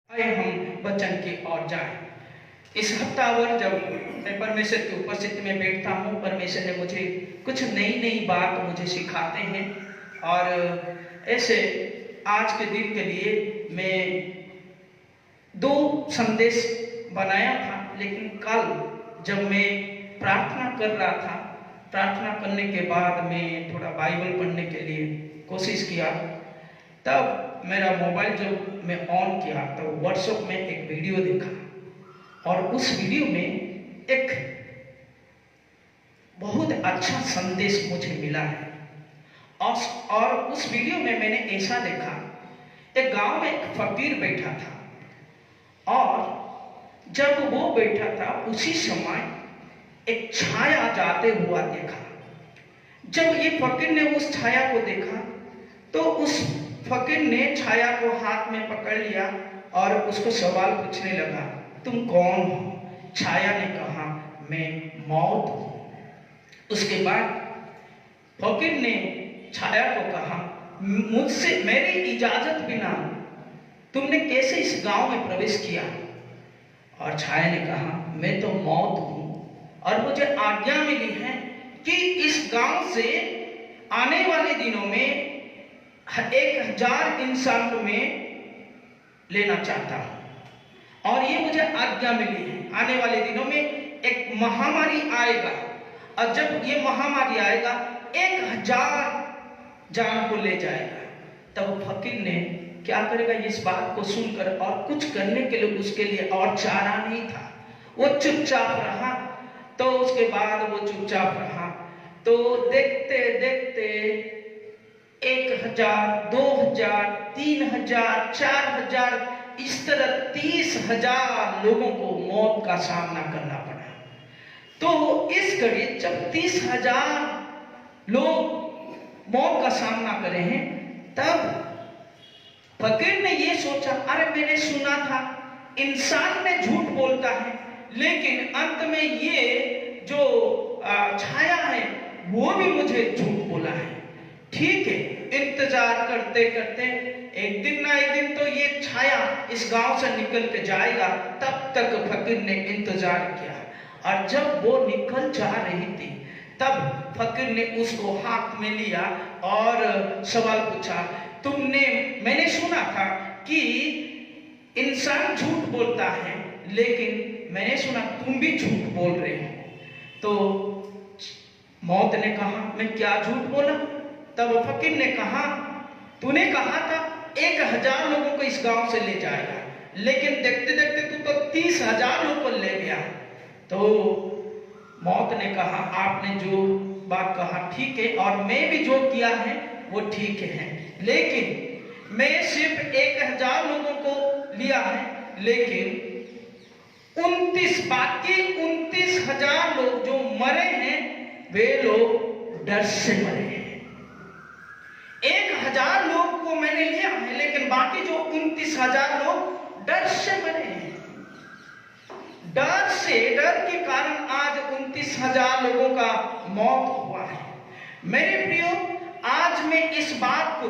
आइए हम वचन की ओर जाएं। इस हफ्तावर जब मैं परमेश्वर की उपस्थिति में बैठता हूँ, परमेश्वर ने मुझे कुछ नई नई बात मुझे सिखाते हैं। और ऐसे आज के दिन के लिए मैं 2 संदेश बनाया था, लेकिन कल जब मैं प्रार्थना कर रहा था, प्रार्थना करने के बाद मैं थोड़ा बाइबल पढ़ने के लिए कोशिश किया, तब मेरा मोबाइल जब मैं ऑन किया तो व्हाट्सएप में एक वीडियो देखा और उस वीडियो में एक बहुत अच्छा संदेश मुझे मिला है। और उस वीडियो में मैंने ऐसा देखा, एक गांव में एक फकीर बैठा था और जब वो बैठा था उसी समय एक छाया जाते हुआ देखा। जब ये फकीर ने उस छाया को देखा तो उस फकीर ने छाया को हाथ में पकड़ लिया और उसको सवाल पूछने लगा, तुम कौन हो? छाया ने कहा, मैं मौत हूं। उसके बाद फकीर ने छाया को कहा, मुझसे मेरी इजाजत बिना तुमने कैसे इस गांव में प्रवेश किया? और छाया ने कहा, मैं तो मौत हूं और मुझे आज्ञा मिली है कि इस गांव से आने वाले दिनों में 1000 इंसान को मैं लेना चाहता हूं और ये मुझे आज्ञा मिली है। आने वाले दिनों में एक महामारी आएगा और जब ये महामारी आएगा 1000 जान को ले जाएगा। तब फकीर ने क्या करेगा, इस बात को सुनकर और कुछ करने के लिए उसके लिए और चारा नहीं था, वो चुपचाप रहा। तो उसके बाद वो चुपचाप रहा तो देखते देखते 1000, 2000, 3000, 4000, इस तरह 30,000 लोगों को मौत का सामना करना पड़ा। तो इस घड़ी जब 30,000 लोग मौत का सामना करे हैं, तब फकीर ने ये सोचा, अरे मैंने सुना था इंसान में झूठ बोलता है, लेकिन अंत में ये जो छाया है वो भी मुझे झूठ बोला है। ठीक है, इंतजार करते करते एक दिन ना एक दिन तो ये छाया इस गांव से निकल के जाएगा। तब तक फकीर ने इंतजार किया और जब वो निकल जा रही थी तब फकीर ने उसको हाथ में लिया और सवाल पूछा, मैंने सुना था कि इंसान झूठ बोलता है, लेकिन मैंने सुना तुम भी झूठ बोल रहे हो। तो मौत ने कहा, मैं क्या झूठ बोला? तब फकीर ने कहा, तूने कहा था 1000 लोगों को इस गांव से ले जाएगा, लेकिन देखते देखते तू तो 30,000 लोगों को ले गया। तो मौत ने कहा, आपने जो बात कहा ठीक है और मैं भी जो किया है वो ठीक है, लेकिन मैं सिर्फ 1000 लोगों को लिया है, लेकिन 29,000 लोग जो मरे हैं वे लोग डर से मरे हैं। 1000 लोग को मैंने लिया है, लेकिन बाकी जो 29,000 लोग डर से मरे हैं। डर के कारण आज 29,000 लोगों का मौत हुआ है। मेरे प्रियो, आज मैं इस बात को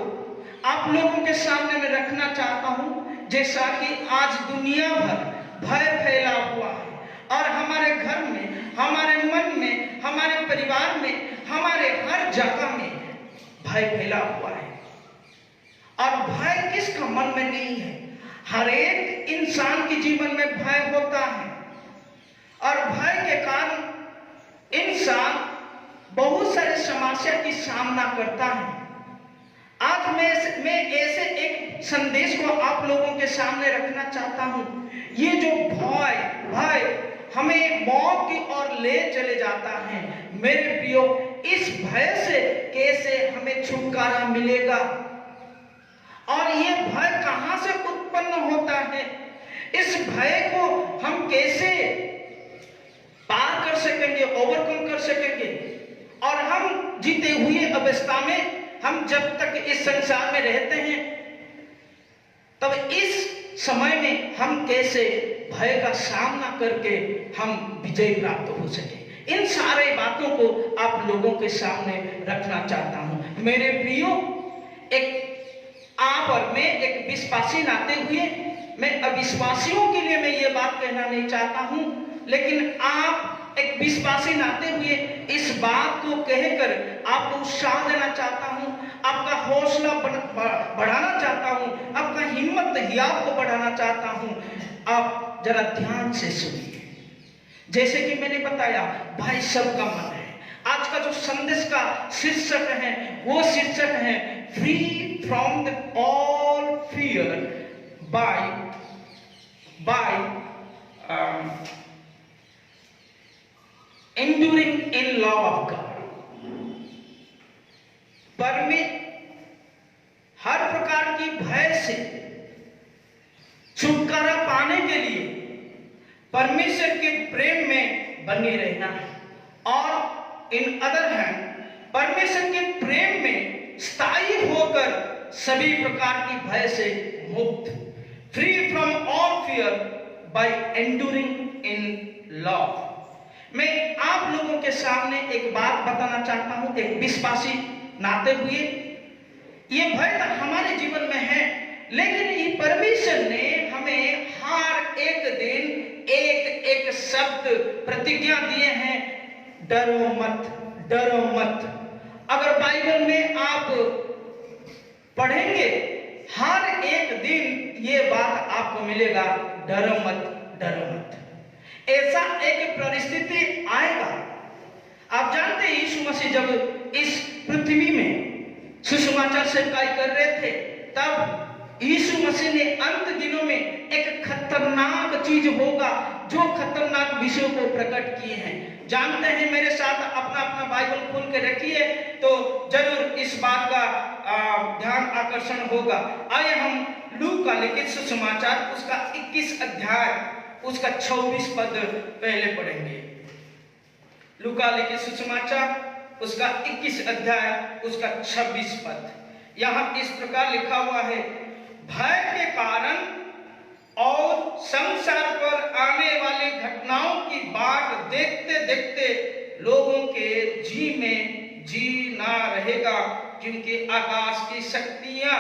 आप लोगों के सामने में रखना चाहता हूं, जैसा कि आज दुनिया भर भय फैला हुआ है और हमारे घर में, हमारे मन में, हमारे परिवार में, हमारे हर जगह में भय फैला हुआ है। और भय किसका मन में नहीं है? हर एक इंसान के जीवन में भय होता है और भय के कारण इंसान बहुत सारे समस्या की सामना करता है। आज मैं ऐसे एक संदेश को आप लोगों के सामने रखना चाहता हूं। ये जो भय हमें मौत की ओर ले चले जाता है। मेरे प्रियो, इस भय से कैसे हमें छुटकारा मिलेगा और ये भय कहां से उत्पन्न होता है? इस भय को हम कैसे पार कर सकेंगे, ओवरकम कर सकेंगे? और हम जीते हुए अवस्था में, हम जब तक इस संसार में रहते हैं, तब इस समय में हम कैसे भय का सामना करके हम विजय प्राप्त हो सके, इन सारे बातों को आप लोगों के सामने रखना चाहता हूं। मेरे प्रियो, एक आप और मैं एक विश्वासी नाते हुए मैं अविश्वासियों के लिए मैं ये बात कहना नहीं चाहता हूं, लेकिन आप एक विश्वासी नाते हुए इस बात को कहकर आपको उत्साह देना चाहता हूं, आपका हौसला बढ़ाना चाहता हूं, आपका हिम्मत हियाव को बढ़ाना चाहता हूं। आप जरा ध्यान से सुनिए। जैसे कि मैंने बताया, भाई सबका मन है। आज का जो संदेश का शीर्षक है वो शीर्षक है free from the all fear by enduring in love of God. हर प्रकार की भय से छुटकारा पाने के लिए परमेश्वर के प्रेम में बने रहना है, और इन अदर हैंड परमेश्वर के प्रेम में स्थायी होकर सभी प्रकार की भय से मुक्त, free from all fear by enduring in love. मैं आप लोगों के सामने एक बात बताना चाहता हूं, एक विश्वासी नाते हुए। ये भय तो हमारे जीवन में है, लेकिन ये परमेश्वर ने हमें हर एक दिन एक एक शब्द प्रतिज्ञा दिए हैं, डरो मत, डरो मत। अगर बाइबल में आप पढ़ेंगे हर एक दिन ये बात आपको मिलेगा, डरो मत, डरो मत। ऐसा एक परिस्थिति आएगा। आप जानते हैं यीशु मसीह जब इस पृथ्वी में सुसमाचार सेवकाई कर रहे थे, तब यीशु मसीह ने अंत दिनों में एक खतरनाक चीज होगा, जो खतरनाक विषयों को प्रकट किए हैं। जानते हैं, मेरे साथ अपना अपना बाइबल खोल के रखिए तो जरूर इस बात का ध्यान आकर्षण होगा। आइए हम लूका लिखित सुसमाचार उसका 21 अध्याय उसका 26 पद पहले पढ़ेंगे। लूका लिखित सुसमाचार उसका 21 अध्याय उसका 26 पद। यहां इस प्रकार लिखा हुआ है, भय के कारण और संसार पर आने वाली घटनाओं की बाट देखते देखते लोगों के जी में जी ना रहेगा, क्योंकि आकाश की शक्तियां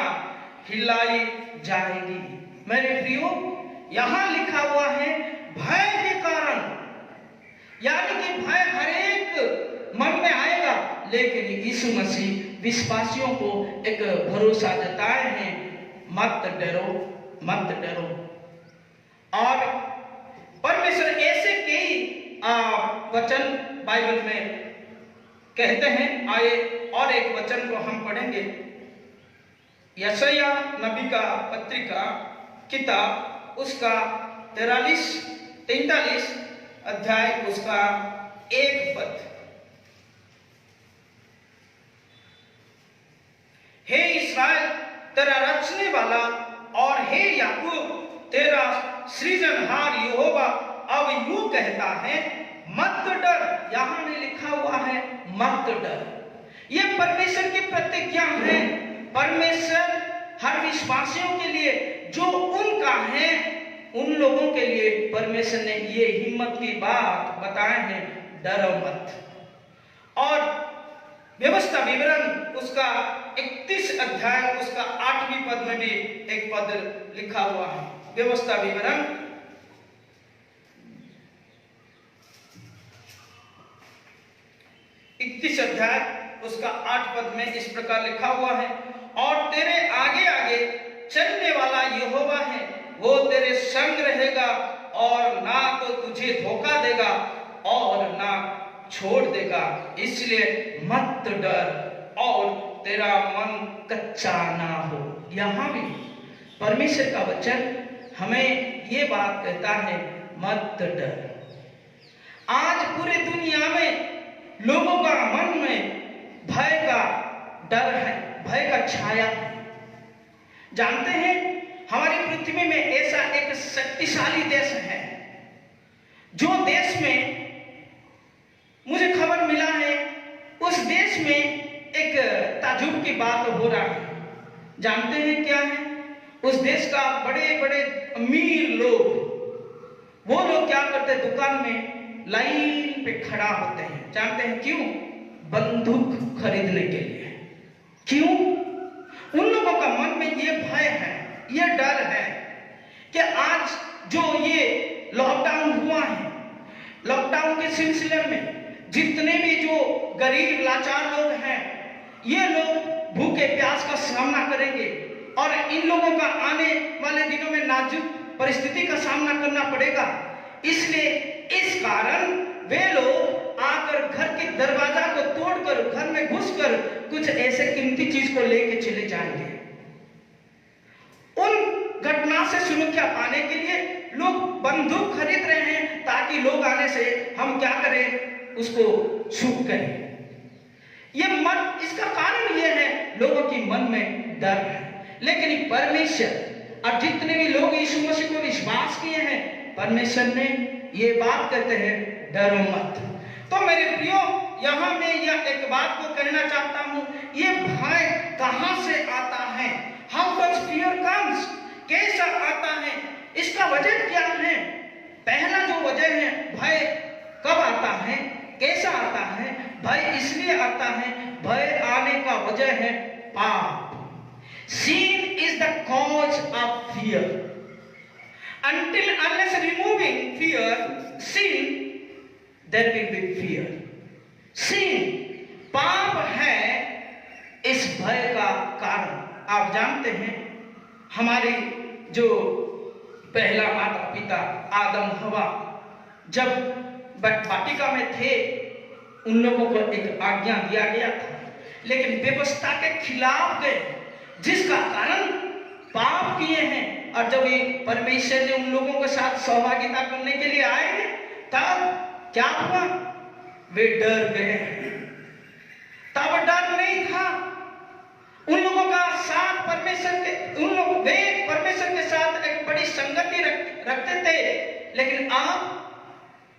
हिलाई जाएगी। मेरे प्रियो, यहां लिखा हुआ है भय के कारण, यानी कि भय हर एक मन में आएगा, लेकिन यीशु मसीह विश्वासियों को एक भरोसा जताए हैं, मत डरो, मत डरो। और परमेश्वर ऐसे कई वचन बाइबल में कहते हैं। आइए और एक वचन को हम पढ़ेंगे, यशायाह नबी का पत्रिका किताब उसका 43 अध्याय उसका 1 पद। हे इस्राएल तेरा रचने वाला और हे याकूब तेरा सृजनहार यहोवा अब यूं कहता है, मत डर। यहां में लिखा हुआ है मत डर। यह परमेश्वर की प्रतिज्ञा है। परमेश्वर हर विश्वासियों के लिए जो उनका है, उन लोगों के लिए परमेश्वर ने ये हिम्मत की बात बताए हैं, डरो मत। और व्यवस्था विवरण उसका 31 अध्याय उसका 8वीं पद में भी एक पद लिखा हुआ है। व्यवस्था विवरण 31 अध्याय उसका 8 पद में इस प्रकार लिखा हुआ है, और तेरे आगे आगे चलने वाला यहोवा है, वो तेरे संग रहेगा और ना तो तुझे धोखा देगा और ना छोड़ देगा, इसलिए मत डर और तेरा मन कच्चा ना हो। यहां भी परमेश्वर का वचन हमें ये बात कहता है, मत डर। आज पूरे दुनिया में लोगों का मन में भय का डर है, भय का छाया है। जानते हैं, हमारी पृथ्वी में ऐसा एक शक्तिशाली देश है, जो देश में मुझे खबर मिला है, उस देश में एक ताजुब की बात हो रहा है। जानते हैं क्या है? उस देश का बड़े बड़े अमीर लोग, वो लोग क्या करते हैं, दुकान में लाइन पे खड़ा होते हैं। जानते हैं क्यों? बंदूक खरीदने के लिए। क्यों? उन लोगों का मन में ये भय है, ये के सिलसिले में जितने भी जो गरीब लाचार लोग हैं, ये लोग भूखे प्यास का सामना करेंगे और इन लोगों का आने वाले दिनों में नाजुक परिस्थिति का सामना करना पड़ेगा। इसलिए इस कारण वे लोग आकर घर के दरवाजा को तोड़कर घर में घुसकर कुछ ऐसे कीमती चीज को लेके चले जाएंगे। उन घटना से सुरक्षा पाने के लिए लोग बंदूक खरीद रहे हैं ताकि लोग आने से हम क्या करें, उसको शूट करें। ये मन, इसका कारण ये है लोगों की मन में डर है। लेकिन परमेश्वर और जितने भी लोग यीशु मसीह को विश्वास किए हैं, परमेश्वर ने ये बात कहते हैं, डरो मत। तो मेरे प्रियो, यहाँ मैं यह एक बात को कहना चाहता हूँ, ये भय कहाँ से आता है? How does fear comes? कैसा आता है? इसका वजह क्या है? पहला जो वजह है, भय कब आता है, कैसा आता है? भय इसलिए आता है, भय आने का वजह है पाप। Sin is the cause of fear. Unless removing fear, sin, there will be fear. Sin, पाप है इस भय का कारण। आप जानते हैं, हमारे जो पहला माता पिता आदम हवा जब वाटिका में थे, उन लोगों को एक आज्ञा दिया गया था, लेकिन व्यवस्था के खिलाफ गए, जिसका कारण पाप किए हैं। और जब ये परमेश्वर ने उन लोगों के साथ सहभागिता करने के लिए आए, तब क्या हुआ? वे डर गए। तब डर नहीं था उन लोगों का साथ परमेश्वर के, वे परमेश्वर के साथ एक बड़ी संगति रखते थे, लेकिन अब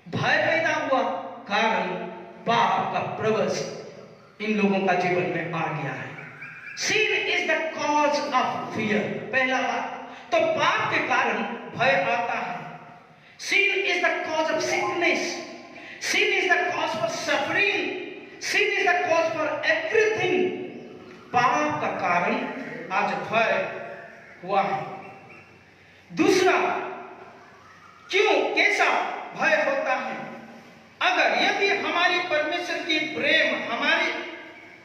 भय पैदा हुआ, कारण पाप का प्रवेश इन लोगों का जीवन में आ गया है। Sin is the cause of fear. पहला बात, तो पाप के कारण भय आता है। Sin is the cause of sickness. Sin is the cause for suffering. Sin is the cause for everything. पाप का कारण आज भय हुआ है। दूसरा, क्यों, कैसा भय होता है? अगर यदि हमारी परमेश्वर की प्रेम, हमारी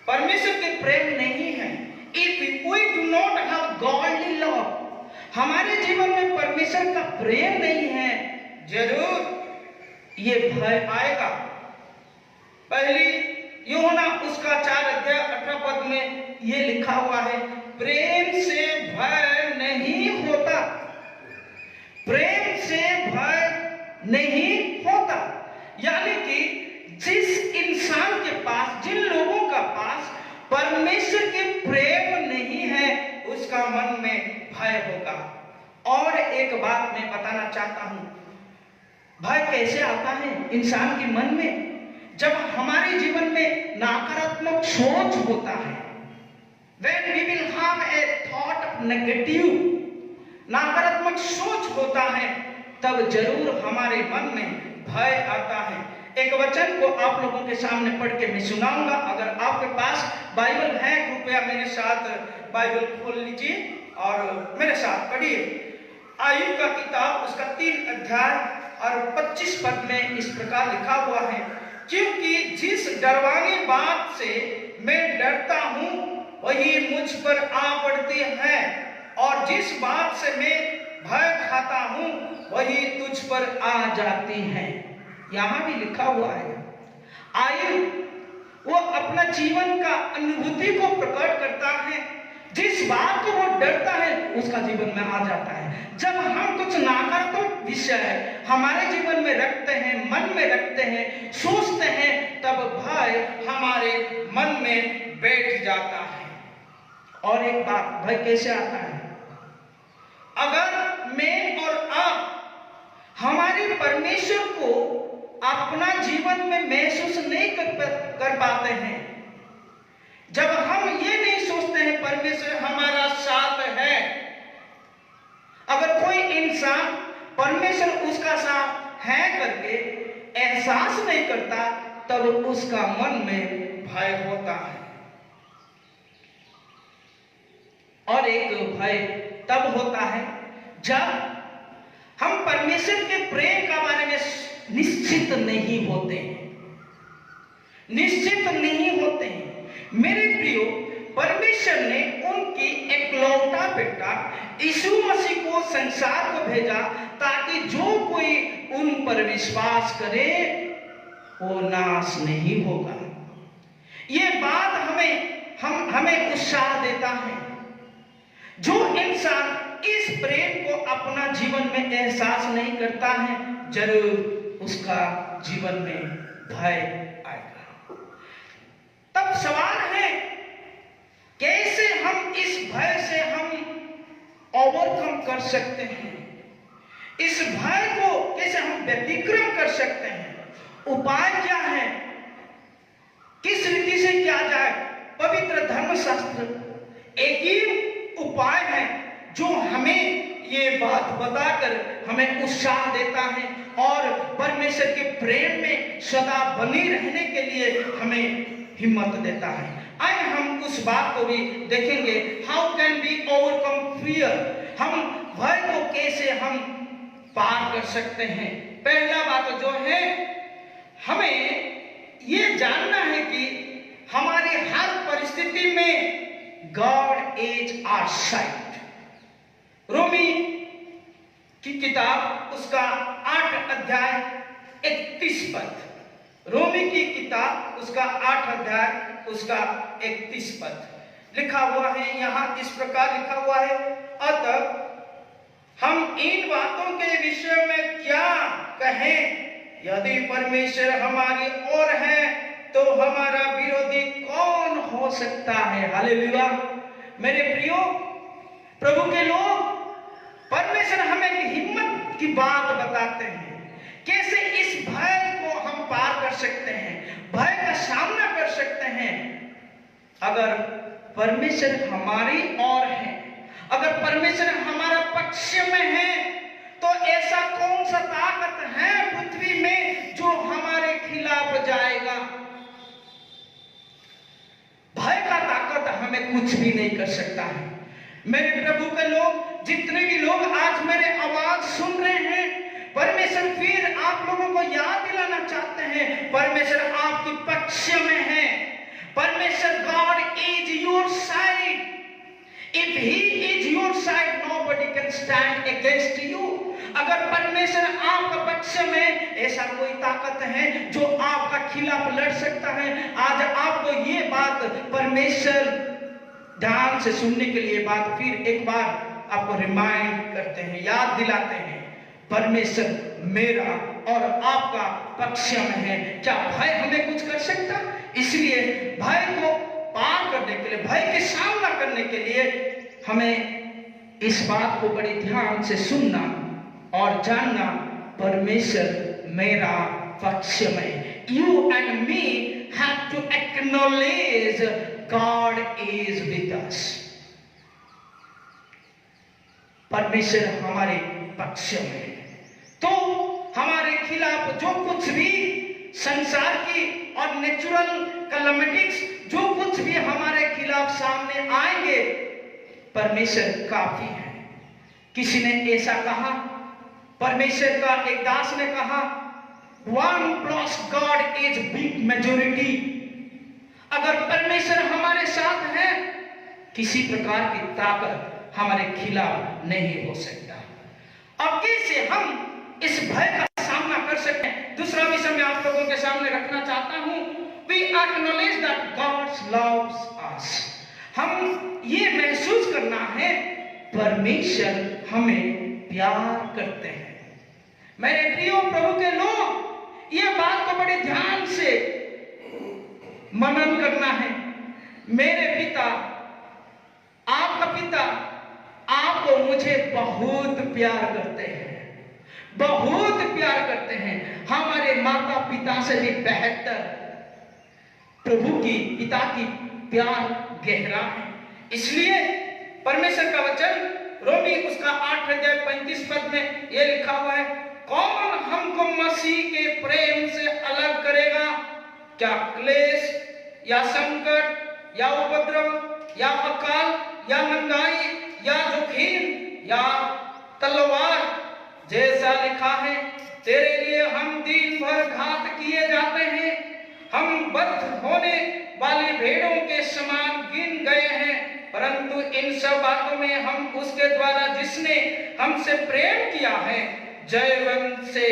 परमेश्वर की प्रेम नहीं है, if we do not have godly love, हमारे जीवन में परमेश्वर का प्रेम नहीं है, जरूर ये भय आएगा। पहली यूहन्ना उसका 4:18 में ये लिखा हुआ है, प्रेम से भय नहीं होता, प्रेम से भय नहीं होता। यानी कि जिस इंसान के पास, जिन लोगों का पास परमेश्वर के प्रेम नहीं है, उसका मन में भय होगा। और एक बात मैं बताना चाहता हूं, भय कैसे आता है इंसान के मन में? जब हमारे जीवन में नकारात्मक सोच होता है, when we will have a thought of negative, नकारात्मक सोच होता है, तब जरूर हमारे मन में भय आता है। एक वचन को आप लोगों के सामने पढ़ के मैं सुनाऊंगा। अगर आपके पास बाइबल है, कृपया मेरे साथ बाइबल खोल लीजिए और मेरे साथ पढ़िए। आयुब का किताब उसका 3 अध्याय और 25 पद में इस प्रकार लिखा हुआ है, क्योंकि जिस डरवानी बात से मैं डरता हूं वही मुझ पर आ पड़ती है, और जिस बात से मैं भय खाता हूं वही तुझ पर आ जाती है। यहां भी लिखा हुआ है, आयुब वो अपना जीवन का अनुभूति को प्रकट करता है, जिस बात को वो डरता है उसका जीवन में आ जाता है। जब हम कुछ नकारात्मक विषय हमारे जीवन में रखते हैं, मन में रखते हैं, सोचते हैं, तब भय हमारे मन में बैठ जाता है। और एक बात, भय कैसे आता है? अगर मैं और आप हमारे परमेश्वर को अपना जीवन में महसूस नहीं कर पाते हैं, जब हम ये नहीं सोचते हैं परमेश्वर हमारा साथ है, अगर कोई इंसान परमेश्वर उसका साथ है करके एहसास नहीं करता, तब उसका मन में भय होता है। और एक भय तब होता है जब हम परमेश्वर के प्रेम के बारे में निश्चित नहीं होते हैं, निश्चित नहीं होते हैं। मेरे प्रियो, परमेश्वर ने उनकी एकलौता बेटा यीशु मसीह को संसार को भेजा ताकि जो कोई उन पर विश्वास करे वो नाश नहीं होगा। ये बात हमें उत्साह देता है। जो इंसान इस प्रेम को अपना जीवन में एहसास नहीं करता है, जरूर उसका जीवन में भय आएगा। तब सवाल है, कैसे हम इस भय से हम ओवरकम कर सकते हैं? इस भय को कैसे हम व्यतिक्रम कर सकते हैं? उपाय क्या है? किस रीति से किया जाए? पवित्र धर्मशास्त्र एक ही उपाय है जो हमें ये बात बताकर हमें उत्साह देता है और परमेश्वर के प्रेम में सदा बने रहने के लिए हमें हिम्मत देता है। आइए हम उस बात को भी देखेंगे। How can we overcome fear? हम भय को कैसे हम पार कर सकते हैं? पहला बात जो है, हमें ये जानना है कि हमारे हर परिस्थिति में गॉड इज आवर साइड। रोमी की किताब उसका 8 अध्याय 31 पद। रोमी की किताब उसका 8 अध्याय उसका 31 पद लिखा हुआ है। यहां इस प्रकार लिखा हुआ है, अतः हम इन बातों के विषय में क्या कहें? यदि परमेश्वर हमारी ओर है तो हमारा विरोधी कौन हो सकता है? हालेलुया। मेरे प्रियो प्रभु के लोग, परमेश्वर हमें हिम्मत की बात बताते हैं, कैसे इस भय को हम पार कर सकते हैं, भय का सामना कर सकते हैं। अगर परमेश्वर हमारी ओर है, अगर परमेश्वर हमारा पक्ष में है, तो ऐसा कौन सा ताकत है पृथ्वी में जो हमारे खिलाफ जाएगा? भय का ताकत हमें कुछ भी नहीं कर सकता है। मेरे प्रभु के लोग, जितने भी लोग आज मेरे आवाज सुन रहे हैं, परमेश्वर फिर आप लोगों को याद दिलाना चाहते हैं, परमेश्वर आपके पक्ष में है। परमेश्वर, God is your side. If he is your side, nobody can stand against you. अगर परमेश्वर आपका पक्ष में, ऐसा कोई ताकत है जो आपका खिलाफ लड़ सकता है? आज आपको ये बात परमेश्वर ध्यान से सुनने के लिए बात फिर एक बार आपको रिमाइंड करते हैं, याद दिलाते हैं। परमेश्वर मेरा और आपका पक्ष में है। क्या भय हमें कुछ कर सकता? इसलिए भय को पार करने के लिए, भय के सामना करने के लिए हमें इस बात को बड़े ध्यान से सुनना और जानना, परमेश्वर मेरा पक्ष में। You and me have to acknowledge God is with us. परमेश्वर हमारे पक्ष में है, तो हमारे खिलाफ जो कुछ भी संसार की और नेचुरल कैलेमिटीज जो कुछ भी हमारे खिलाफ सामने आएंगे, परमेश्वर काफी है। किसी ने ऐसा कहा, परमेश्वर का एक दास ने कहा, 1+ गॉड इज बिग मेजॉरिटी। अगर परमेश्वर हमारे साथ है, किसी प्रकार की ताकत हमारे खिलाफ नहीं हो सकता। अब कैसे हम इस भय का सामना कर सकते हैं? दूसरा विषय मैं आप लोगों के सामने रखना चाहता हूं। We acknowledge that God loves us. हम ये महसूस करना है, परमेश्वर हमें प्यार करते हैं। मेरे प्रियो प्रभु के लोग, ये बात को बड़े ध्यान से मनन करना है। मेरे पिता, आपका पिता आपको मुझे बहुत प्यार करते हैं, बहुत प्यार करते हैं। हमारे माता पिता से भी बेहतर प्रभु की, पिता की प्यार गहरा है। इसलिए परमेश्वर का वचन रोमी उसका 8 अध्याय 35 पद में यह लिखा हुआ है, कौन हमको मसीह के प्रेम से अलग करेगा? क्या क्लेश या संकट या उपद्रव या अकाल या महंगाई या जोखिम या तलवार? जैसा लिखा है, तेरे लिए हम दिन होने वाली भेड़ों के समान गिन गए हैं। परंतु इन सब बातों में हम उसके द्वारा जिसने हमसे प्रेम किया है जयवंत से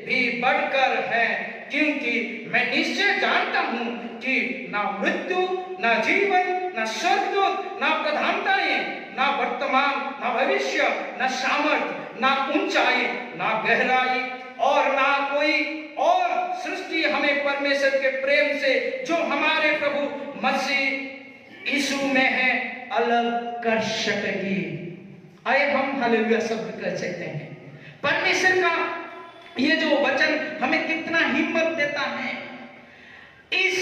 भी बढ़कर है, क्योंकि मैं निश्चय जानता हूं कि ना मृत्यु, ना जीवन, ना स्वर्गदूत, ना प्रधानताएं, ना वर्तमान, ना भविष्य, ना सामर्थ, ना ऊंचाई, ना गहराई और ना कोई और सृष्टि हमें परमेश्वर के प्रेम से जो हमारे प्रभु मसीह यीशु में है अलग कर सकेगी। आइए हम हालेलुया शब्द कर सकते हैं। परमेश्वर का ये जो वचन हमें कितना हिम्मत देता है इस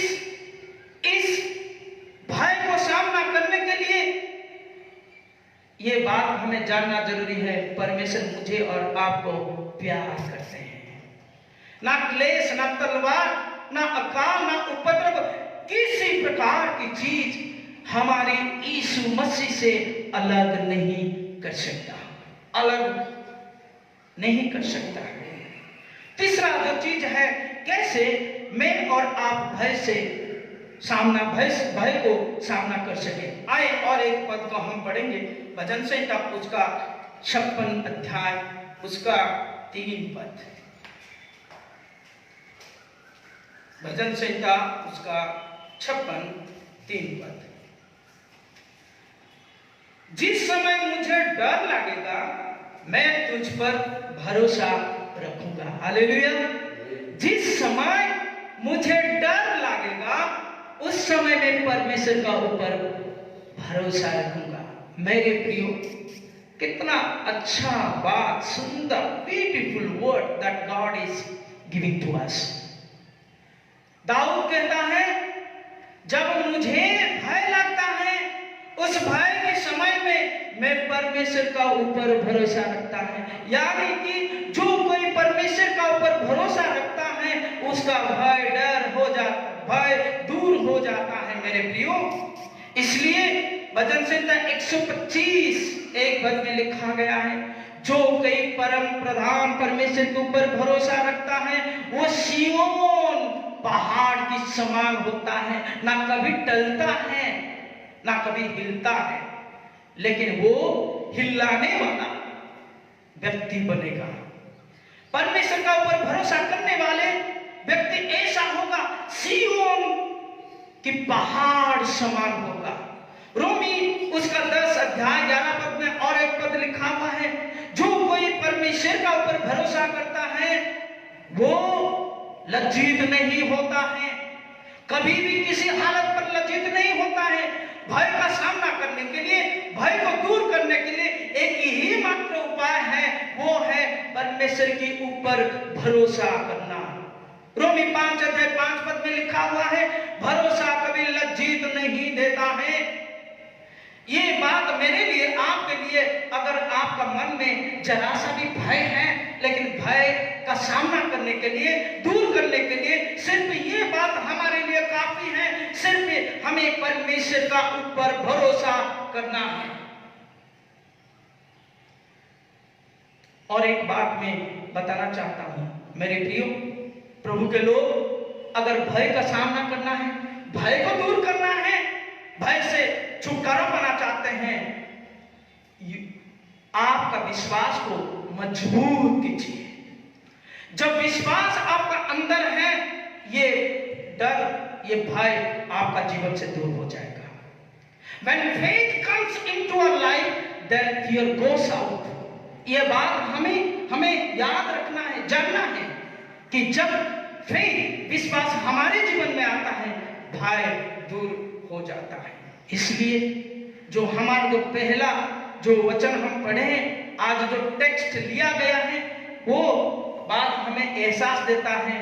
भय को सामना करने के लिए। ये बात हमें जानना जरूरी है, परमेश्वर मुझे और आपको प्यार करते हैं। ना क्लेश, ना तलवार, ना अकाल, ना उपद्रव, किसी प्रकार की चीज हमारी यीशु मसीह से अलग नहीं कर सकता, अलग नहीं कर सकता। तीसरा जो चीज है, कैसे मैं और आप भय को सामना कर सके। आए और एक पद को हम पढ़ेंगे, भजन संहिता उसका 56 अध्याय उसका 3 पद। भजन संहिता उसका 56 3 पद। जिस समय मुझे डर लगेगा मैं तुझ पर भरोसा रखूंगा। हालेलुया। जिस समय मुझे डर लगेगा उस समय मैं परमेश्वर का ऊपर भरोसा रखूंगा। मेरे प्रियो, कितना अच्छा बात, सुंदर, beautiful word that God is giving to us. Daud कहता है जब मुझे भय लगता है उस भय के समय में मैं परमेश्वर का ऊपर भरोसा रखता है। यानी कि जो कोई परमेश्वर का ऊपर भरोसा रखता है उसका भय डर हो जाता, भय दूर हो जाता है मेरे प्रियो। इसलिए भजन संहिता 125 एक पद में लिखा गया है, जो कोई परम प्रधान परमेश्वर के ऊपर भरोसा रखता है वो सिय्योन पहाड़ की समान होता है, ना कभी टलता है ना कभी हिलता है, लेकिन वो हिलाने वाला व्यक्ति बनेगा। परमेश्वर का ऊपर भरोसा करने वाले व्यक्ति ऐसा होगा, सिय्योन की पहाड़ समान होगा। रोमी उसका 10 अध्याय 11 पद में और एक पद लिखा हुआ है, जो कोई परमेश्वर का ऊपर भरोसा करता है वो लज्जित नहीं होता है, कभी भी किसी हालत पर लज्जित नहीं होता है। भय का सामना करने के लिए, भय को दूर करने के लिए एक ही मात्र उपाय है, वो है परमेश्वर के ऊपर भरोसा करना। रोमी 5 अध्याय 5 पद में लिखा हुआ है, भरोसा कभी लज्जित नहीं देता है। ये बात मेरे लिए, आपके लिए, अगर आपका मन में जरा सा भी भय है, लेकिन भय का सामना करने के लिए, दूर करने के लिए सिर्फ ये बात हमारे लिए काफी है, सिर्फ हमें परमेश्वर का ऊपर भरोसा करना है। और एक बात मैं बताना चाहता हूं मेरे प्रियो, प्रभु के लोग, अगर भय का सामना करना है, भय को दूर करना है, भय से छुटकारा पाना चाहते हैं, आपका विश्वास को मजबूत कीजिए। जब विश्वास आपका अंदर है, ये डर, ये भय आपका जीवन से दूर हो जाएगा। When faith comes into our life, then fear goes out. ये बात हमें याद रखना है, जानना है कि जब फेथ, विश्वास हमारे जीवन में आता है, भय दूर हो जाता है। इसलिए जो हमारा जो पहला जो वचन हम पढ़े हैं, आज जो टेक्स्ट लिया गया है, वो बात हमें एहसास देता है,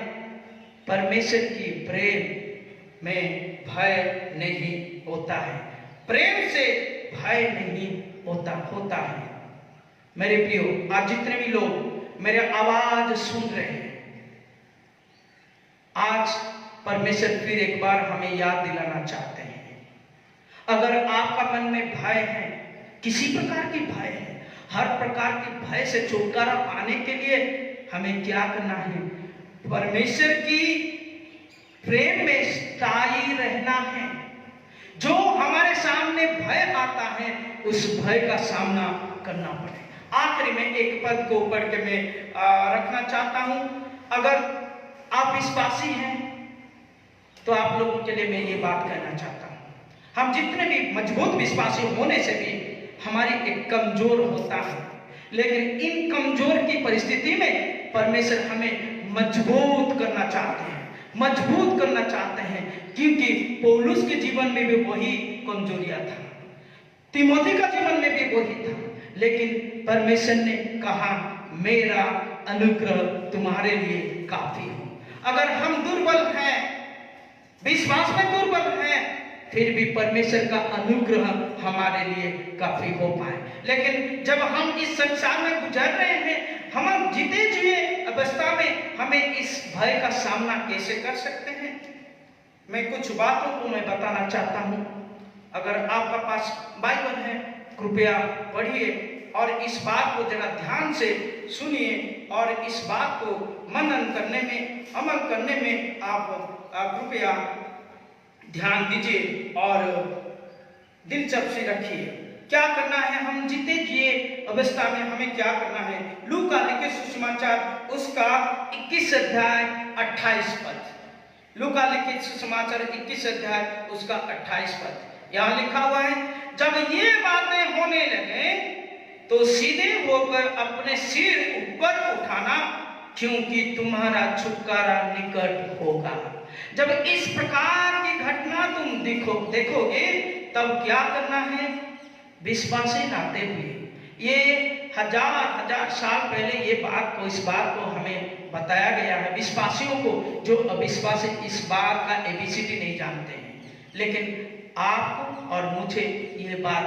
परमेश्वर की प्रेम में भय नहीं होता है, प्रेम से भय नहीं होता है। मेरे प्रियो, आज जितने भी लोग मेरे आवाज सुन रहे हैं, आज परमेश्वर फिर एक बार हमें याद दिलाना चाहते हैं, अगर आपका मन में भय है, किसी प्रकार की भय है, हर प्रकार के भय से छुटकारा पाने के लिए हमें क्या करना है? परमेश्वर की प्रेम में स्थायी रहना है। जो हमारे सामने भय आता है उस भय का सामना करना पड़ेगा। आखिरी में एक पद को पढ़ के मैं रखना चाहता हूं। अगर आप विश्वासी हैं तो आप लोगों के लिए मैं ये बात कहना चाहता हूं, हम जितने भी मजबूत विश्वासी होने से भी हमारी एक कमजोर होता है, लेकिन इन कमजोर की परिस्थिति में परमेश्वर हमें मजबूत करना चाहते हैं, मजबूत करना चाहते हैं, क्योंकि पौलुस के जीवन में भी वही कमजोरियां था, तिमोथी का जीवन में भी वही था, लेकिन परमेश्वर ने कहा मेरा अनुग्रह तुम्हारे लिए काफी हो। अगर हम दुर्बल हैं, विश्वास में दुर्बल हैं, फिर भी परमेश्वर का अनुग्रह हमारे लिए काफी हो पाए। लेकिन जब हम इस संसार में गुजर रहे हैं, हम जीते हुए अवस्था में हमें इस भय का सामना कैसे कर सकते हैं? मैं कुछ बातों को मैं बताना चाहता हूं। अगर आपका पास बाइबल है, कृपया पढ़िए और इस बात को जरा ध्यान से सुनिए और इस बात को मनन करने में, अमल करने में आप कृपया ध्यान दीजिए और दिलचस्पी रखिए। क्या करना है? हम जीते जिए अवस्था में हमें क्या करना है? लूका लिखे सुसमाचार उसका 21 अध्याय 28 पद। लूका लिखे सुसमाचार 21 अध्याय उसका 28 पद। यहाँ लिखा हुआ है, जब ये बातें होने लगे तो सीधे होकर अपने सिर ऊपर उठाना, क्योंकि तुम्हारा छुटकारा निकट होगा। जब इस प्रकार की घटना तुम देखोगे तब क्या करना है? विश्वासी नाते हुए, ये हजार साल पहले इस बात को हमें बताया गया है विश्वासियों को, जो अविश्वासी इस बात का एबीसीडी नहीं जानते हैं, लेकिन आपको और मुझे ये बात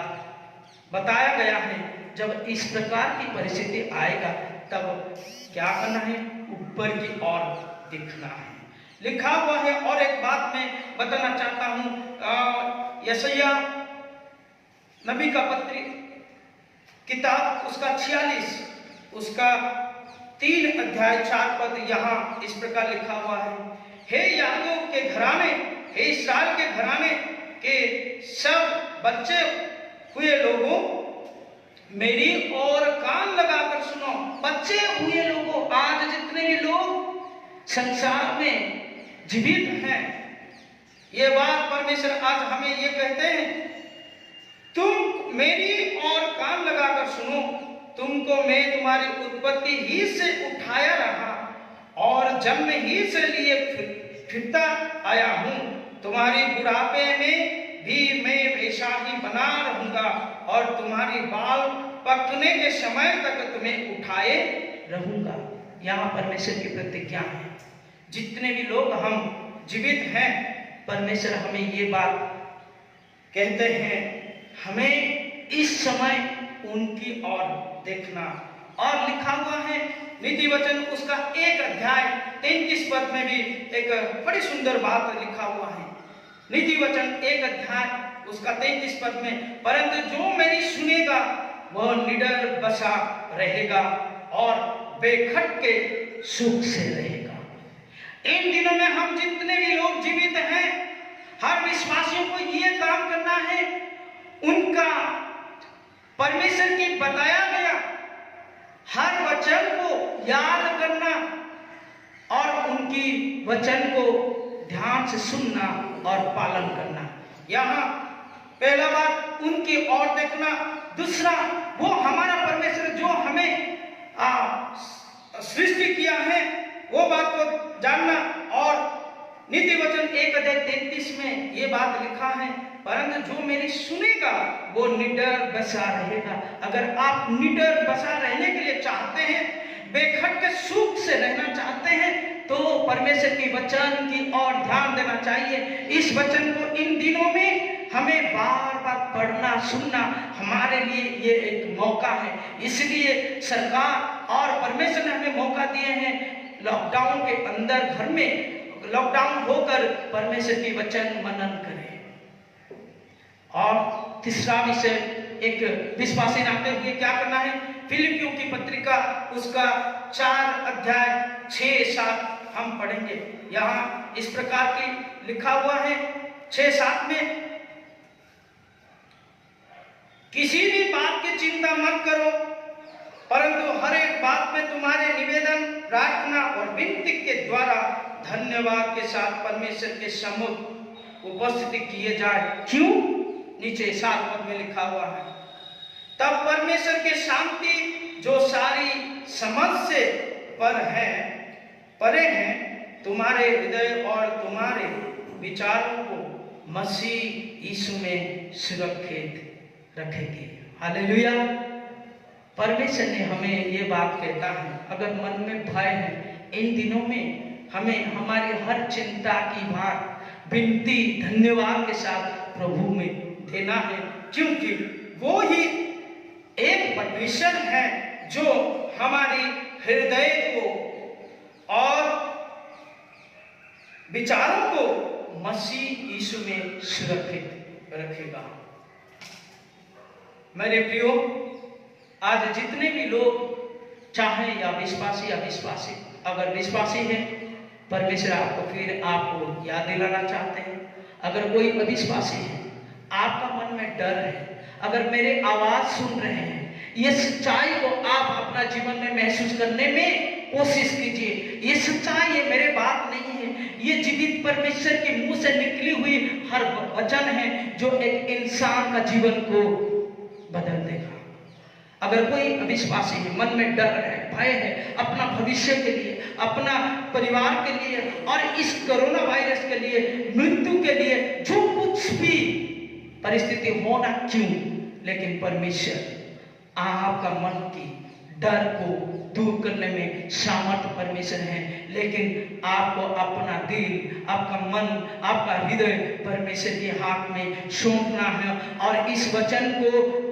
बताया गया है। जब इस प्रकार की परिस्थिति आएगा तब क्या करना है? ऊपर की ओर दिखना है, लिखा हुआ है। और एक बात मैं बताना चाहता हूं, यशायाह नबी का पत्री किताब उसका 46 उसका 3 अध्याय 4 पद यहाँ इस प्रकार लिखा हुआ है, हे याकूब के घराने, हे इस्राएल के घराने के सब बच्चे हुए लोगों, मेरी ओर कान लगाकर सुनो। बच्चे हुए लोगों, आज जितने भी लोग संसार में जीवित हैं, ये बात परमेश्वर आज हमें ये कहते हैं, तुम मेरी ओर कान लगाकर सुनो, तुमको मैं तुम्हारी उत्पत्ति ही से उठाया रहा और जन्म ही से लिए फिरता आया हूं। तुम्हारी बुढ़ापे में भी मैं वैसा ही बना रहूंगा और तुम्हारी बाल पकने के समय तक तुम्हें उठाए रहूंगा। यहाँ परमेश्वर की प्रतिज्ञा है। जितने भी लोग हम जीवित हैं, परमेश्वर हमें ये बात कहते हैं, हमें इस समय उनकी ओर देखना। और लिखा हुआ है नीति वचन उसका 1 अध्याय 33 पद में भी एक बड़ी सुंदर बात लिखा हुआ है। नीति वचन 1 अध्याय उसका 33 पद में, परंतु जो मेरी सुनेगा वह निडर बसा रहेगा और बेखटके सुख से रहेगा। इन दिनों में हम जितने भी लोग जीवित हैं, हर विश्वासियों को ये काम करना है, उनका परमेश्वर की बताया गया हर वचन को याद करना और उनकी वचन को ध्यान से सुनना और पालन करना। यहाँ पहला बात उनकी ओर देखना, दूसरा वो हमारा परमेश्वर जो हमें सृष्टि किया है वो बात को जानना। और नीति वचन 1 अध्याय 33 में ये बात लिखा है, परंतु जो मेरी सुनेगा वो निडर बसा रहेगा। अगर आप निडर बसा रहने के लिए चाहते हैं, बेखटके सुख से रहना चाहते हैं, तो परमेश्वर की वचन की ओर ध्यान देना चाहिए। इस वचन को इन दिनों में हमें बार बार पढ़ना सुनना हमारे लिए ये एक मौका है। इसलिए सरकार और परमेश्वर ने हमें मौका दिए हैं, लॉकडाउन के अंदर घर में लॉकडाउन होकर परमेश्वर की वचन मनन करें। और तीसरा विषय, एक विश्वासी नाते हुए क्या करना है? फिलिपियों की पत्रिका उसका 4 अध्याय 6-7 हम पढ़ेंगे। यहाँ इस प्रकार की लिखा हुआ है 6-7 में, किसी भी बात की चिंता मत करो, परंतु हर एक बात में तुम्हारे निवेदन, प्रार्थना और विनती के द्वारा धन्यवाद के साथ परमेश्वर के सम्मुख उपस्थित किए जाए। क्यों? नीचे 7 पद में लिखा हुआ है, तब परमेश्वर की शांति जो सारी समझ से परे है, तुम्हारे हृदय और तुम्हारे विचारों को मसीह यीशु में सुरक्षित रखेगी। हालेलुया। परमेश्वर ने हमें ये बात कहता है, अगर मन में भय है, इन दिनों में हमें हमारी हर चिंता की बात विनती धन्यवाद के साथ प्रभु में देना है, क्योंकि वो ही एक परमेश्वर है जो हमारी हृदय को और विचारों को मसीह यीशु में सुरक्षित रखेगा। मेरे प्रियो, आज जितने भी लोग चाहे या विश्वासी, अगर विश्वासी है, परमेश्वर आपको फिर आपको याद दिलाना चाहते हैं। अगर कोई अविश्वासी है, आपका मन में डर है, अगर मेरे आवाज सुन रहे हैं, ये सच्चाई को आप अपना जीवन में महसूस करने में कोशिश कीजिए। ये सच्चाई, ये मेरे बात नहीं है, ये जीवित परमेश्वर के मुंह से निकली हुई हर वचन है जो एक इंसान का जीवन को बदल देगा। अगर कोई अविश्वासी है, मन में डर है, भय है, अपना भविष्य के लिए, अपना परिवार के लिए और इस कोरोना वायरस के लिए, मृत्यु के लिए, जो कुछ भी परिस्थिति होना क्यों, लेकिन परमेश्वर आपका मन की डर को दूर करने में सामर्थ्य परमेश्वर है। लेकिन आपको अपना दिल, आपका मन, आपका हृदय परमेश्वर के हाथ में सौंपना है और इस वचन को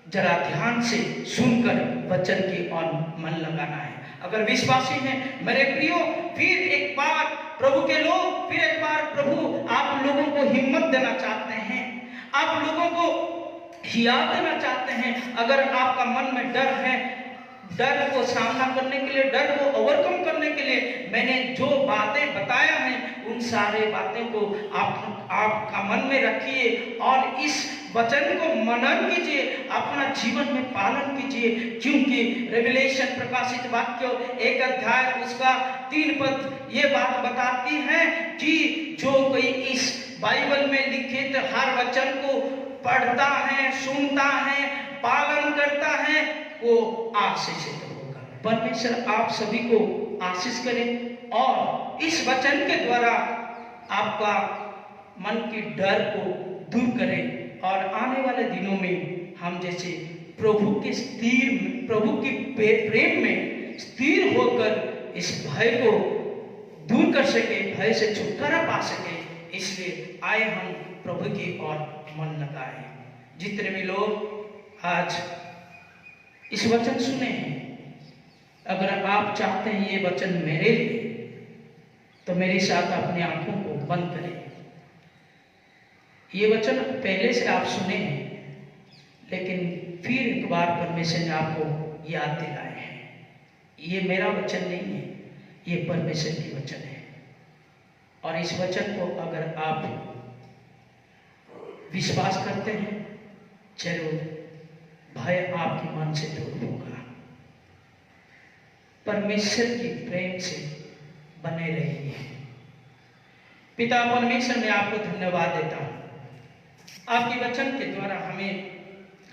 जरा ध्यान से सुनकर वचन की ओर मन लगाना है। अगर विश्वासी हैं मेरे प्रियो, फिर एक बार प्रभु के लोग, फिर एक बार प्रभु आप लोगों को हिम्मत देना चाहते हैं, आप लोगों को याद देना चाहते हैं। अगर आपका मन में डर है, डर को सामना करने के लिए, डर को ओवरकम करने के लिए मैंने जो बातें बताया हैं, उन सारे बातें को आपका मन में रखिए और इस वचन को मनन कीजिए, अपना जीवन में पालन कीजिए। क्योंकि रेवलेशन प्रकाशित वाक्य 1 अध्याय उसका 3 पद ये बात बताती है कि जो कोई इस बाइबल में लिखित हर वचन को पढ़ता है, सुनता है, पालन करता है, वो आशीषित होगा। परमेश्वर आप सभी को आशीष करे और इस वचन के द्वारा आपका मन की डर को दूर करे और आने वाले दिनों में हम जैसे प्रभु की प्रेम में स्थिर होकर इस भय को दूर कर सके, भय से छुटकारा पा सके। इसलिए आए हम प्रभु की ओर मन लगाए। जितने भी लोग आज इस वचन सुने हैं, अगर आप चाहते हैं ये वचन मेरे लिए, तो मेरे साथ अपनी आंखों को बंद करें। ये वचन पहले से आप सुने हैं, लेकिन फिर एक बार परमेश्वर ने आपको याद दिलाए हैं। ये मेरा वचन नहीं है, ये परमेश्वर की वचन है। और इस वचन को अगर आप विश्वास करते हैं, जरूर भय आपके मन से दूर होगा। परमेश्वर की प्रेम से बने रहिए। पिता परमेश्वर, मैं आपको धन्यवाद देता हूं, आपके वचन के द्वारा हमें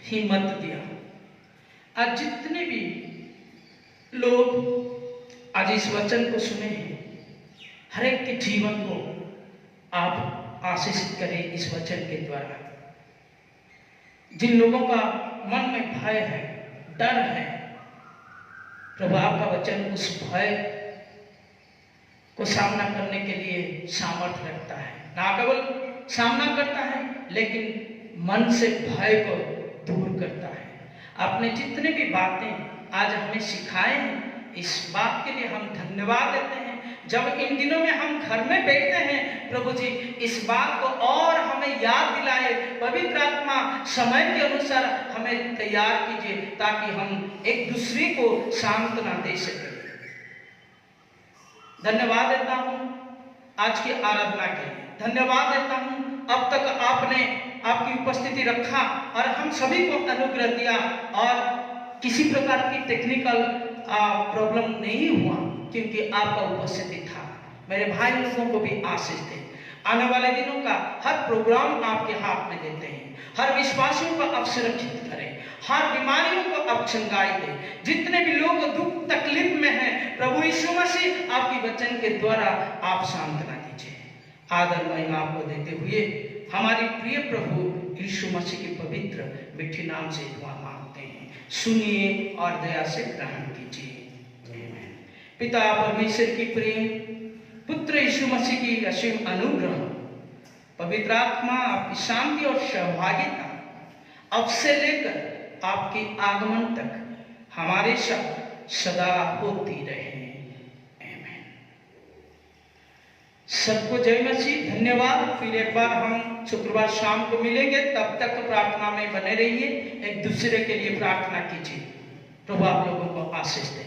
हिम्मत दिया। आज जितने भी लोग आज इस वचन को सुने हैं, हर एक के जीवन को आप आशीषित करें इस वचन के द्वारा। जिन लोगों का मन में भय है, डर है, प्रभु आपका वचन उस भय को सामना करने के लिए सामर्थ्य रखता है। ना केवल सामना करता है, लेकिन मन से भय को दूर करता है। आपने जितने भी बातें आज हमें सिखाए हैं, इस बात के लिए हम धन्यवाद देते हैं। जब इन दिनों में हम घर में बैठते हैं, प्रभु जी इस बात को और हमें याद दिलाए, पवित्र आत्मा समय के अनुसार हमें तैयार कीजिए, ताकि हम एक दूसरे को सांत्वना दे सकें। धन्यवाद देता हूँ आज की आराधना के लिए, धन्यवाद देता हूँ अब तक आपने आपकी उपस्थिति रखा और हम सभी को अनुग्रह दिया और किसी प्रकार की टेक्निकल प्रॉब्लम नहीं हुआ क्योंकि आपका उपस्थिति था। मेरे भाई लोगों को भी आशीष दे। आने वाले दिनों का हर प्रोग्राम आपके हाथ में देते हैं। हर विश्वासियों को आप सुरक्षित करें, हर बीमारियों को आप चंगाई दें। जितने भी लोग दुख तकलीफ में हैं, प्रभु यीशु मसीह आपकी वचन के द्वारा आप सांत्वना दीजिए। आदर महिमा आपको देते हुए हमारी प्रिय प्रभु यीशु मसीह के पवित्र मिठे नाम से दुआ मांगते हैं। सुनिए और दया से ग्रहण कीजिए। पिता परमेश्वर की प्रेम, पुत्र यीशु मसीह की असीम अनुग्रह, पवित्र आत्मा आपकी शांति और सहभागिता अब से लेकर आपके आगमन तक हमारे साथ सदा होती रहे। आमीन। सबको जय मसीह। धन्यवाद। फिर एक बार हम शुक्रवार शाम को मिलेंगे, तब तक प्रार्थना में बने रहिए, एक दूसरे के लिए प्रार्थना कीजिए। प्रभु आप लोगों को आशीष दे।